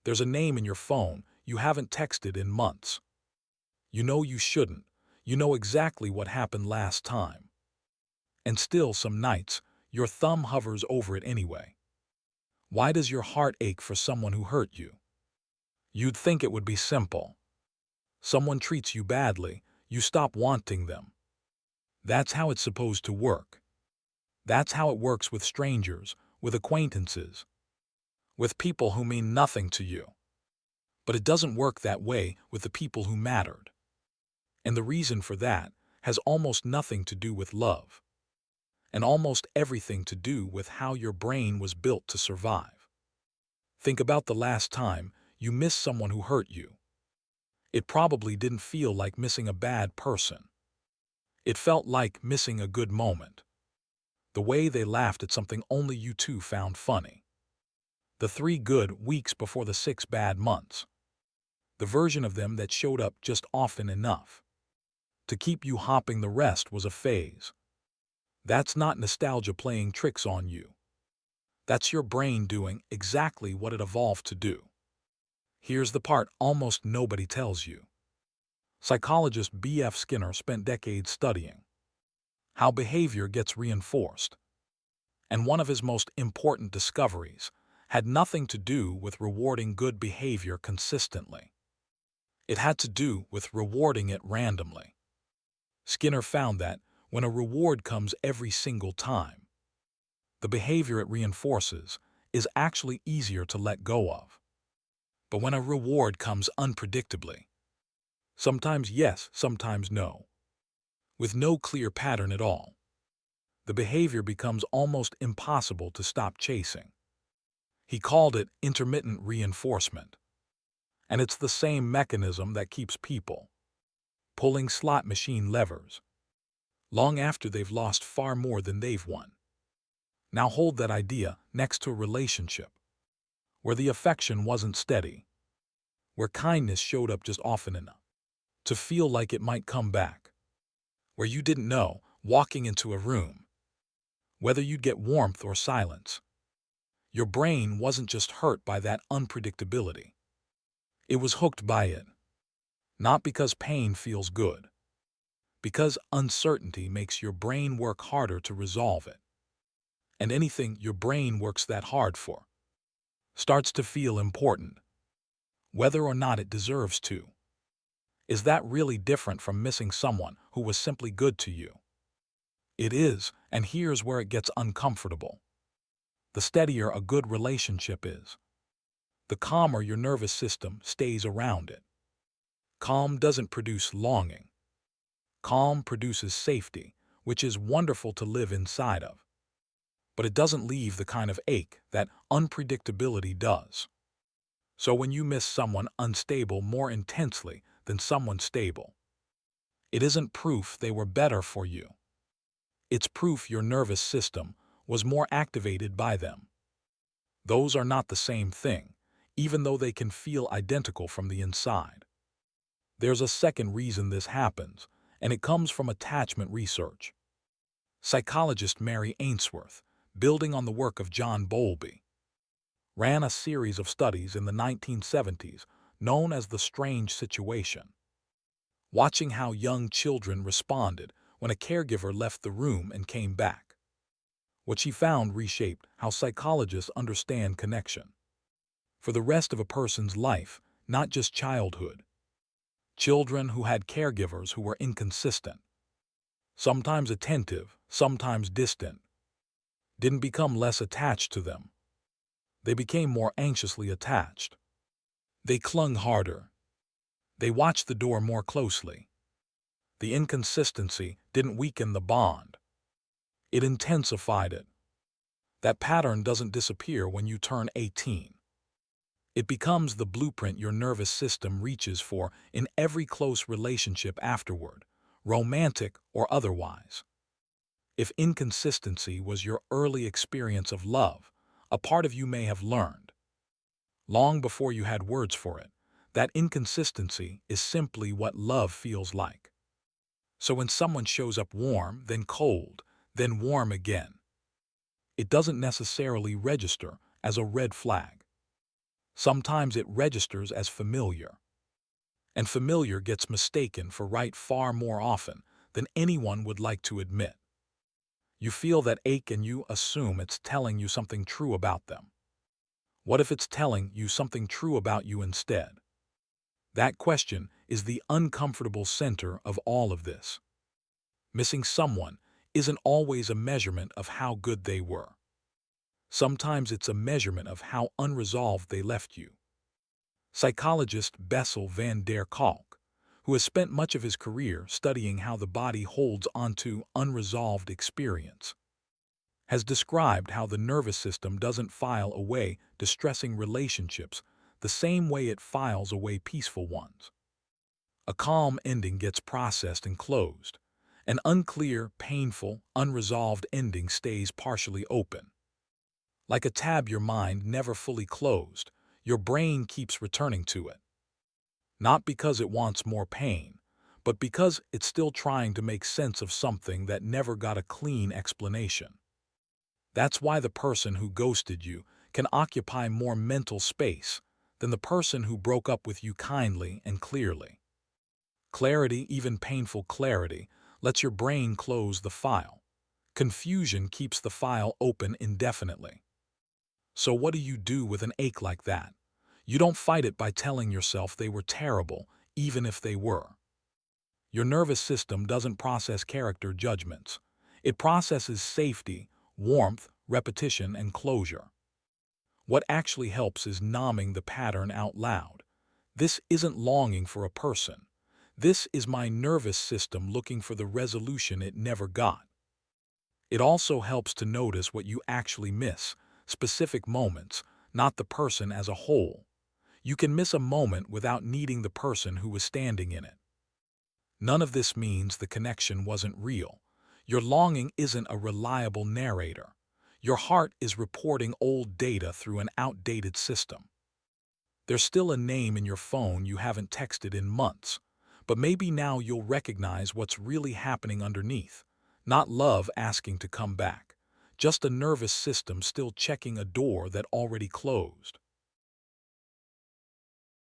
There's a name in your phone you haven't texted in months. You know you shouldn't. You know exactly what happened last time. And still, some nights, your thumb hovers over it anyway. Why does your heart ache for someone who hurt you? You'd think it would be simple. Someone treats you badly, you stop wanting them. That's how it's supposed to work. That's how it works with strangers, with acquaintances, with people who mean nothing to you. But it doesn't work that way with the people who mattered. And the reason for that has almost nothing to do with love, and almost everything to do with how your brain was built to survive. Think about the last time you missed someone who hurt you. It probably didn't feel like missing a bad person. It felt like missing a good moment. The way they laughed at something only you two found funny. The 3 good weeks before the 6 bad months. The version of them that showed up just often enough to keep you hopping. The rest was a phase. That's not nostalgia playing tricks on you. That's your brain doing exactly what it evolved to do. Here's the part almost nobody tells you. Psychologist B.F. Skinner spent decades studying how behavior gets reinforced. And one of his most important discoveries had nothing to do with rewarding good behavior consistently. It had to do with rewarding it randomly. Skinner found that when a reward comes every single time, the behavior it reinforces is actually easier to let go of. But when a reward comes unpredictably, sometimes yes, sometimes no, with no clear pattern at all, the behavior becomes almost impossible to stop chasing. He called it intermittent reinforcement. And it's the same mechanism that keeps people pulling slot machine levers long after they've lost far more than they've won. Now hold that idea next to a relationship where the affection wasn't steady, where kindness showed up just often enough to feel like it might come back, where you didn't know, walking into a room, whether you'd get warmth or silence. Your brain wasn't just hurt by that unpredictability. It was hooked by it. Not because pain feels good, because uncertainty makes your brain work harder to resolve it. And anything your brain works that hard for starts to feel important, whether or not it deserves to. Is that really different from missing someone who was simply good to you? It is, and here's where it gets uncomfortable. The steadier a good relationship is, the calmer your nervous system stays around it. Calm doesn't produce longing. Calm produces safety, which is wonderful to live inside of. But it doesn't leave the kind of ache that unpredictability does. So when you miss someone unstable more intensely than someone stable, it isn't proof they were better for you. It's proof your nervous system was more activated by them. Those are not the same thing, even though they can feel identical from the inside. There's a second reason this happens, and it comes from attachment research. Psychologist Mary Ainsworth, building on the work of John Bowlby, ran a series of studies in the 1970s known as the strange situation, watching how young children responded when a caregiver left the room and came back. What she found reshaped how psychologists understand connection for the rest of a person's life, not just childhood. Children who had caregivers who were inconsistent, sometimes attentive, sometimes distant, didn't become less attached to them. They became more anxiously attached. They clung harder. They watched the door more closely. The inconsistency didn't weaken the bond. It intensified it. That pattern doesn't disappear when you turn 18. It becomes the blueprint your nervous system reaches for in every close relationship afterward, romantic or otherwise. If inconsistency was your early experience of love, a part of you may have learned, long before you had words for it, that inconsistency is simply what love feels like. So when someone shows up warm, then cold, then warm again, it doesn't necessarily register as a red flag. Sometimes it registers as familiar, and familiar gets mistaken for right far more often than anyone would like to admit. You feel that ache and you assume it's telling you something true about them. What if it's telling you something true about you instead? That question is the uncomfortable center of all of this. Missing someone isn't always a measurement of how good they were. Sometimes it's a measurement of how unresolved they left you. Psychologist Bessel van der Kolk, who has spent much of his career studying how the body holds onto unresolved experience, has described how the nervous system doesn't file away distressing relationships the same way it files away peaceful ones. A calm ending gets processed and closed. An unclear, painful, unresolved ending stays partially open. Like a tab your mind never fully closed, your brain keeps returning to it. Not because it wants more pain, but because it's still trying to make sense of something that never got a clean explanation. That's why the person who ghosted you can occupy more mental space than the person who broke up with you kindly and clearly. Clarity, even painful clarity, lets your brain close the file. Confusion keeps the file open indefinitely. So what do you do with an ache like that? You don't fight it by telling yourself they were terrible, even if they were. Your nervous system doesn't process character judgments. It processes safety, warmth, repetition, and closure. What actually helps is numbing the pattern out loud. This isn't longing for a person. This is my nervous system looking for the resolution it never got. It also helps to notice what you actually miss, specific moments, not the person as a whole. You can miss a moment without needing the person who was standing in it. None of this means the connection wasn't real. Your longing isn't a reliable narrator. Your heart is reporting old data through an outdated system. There's still a name in your phone you haven't texted in months, but maybe now you'll recognize what's really happening underneath. Not love asking to come back, just a nervous system still checking a door that already closed.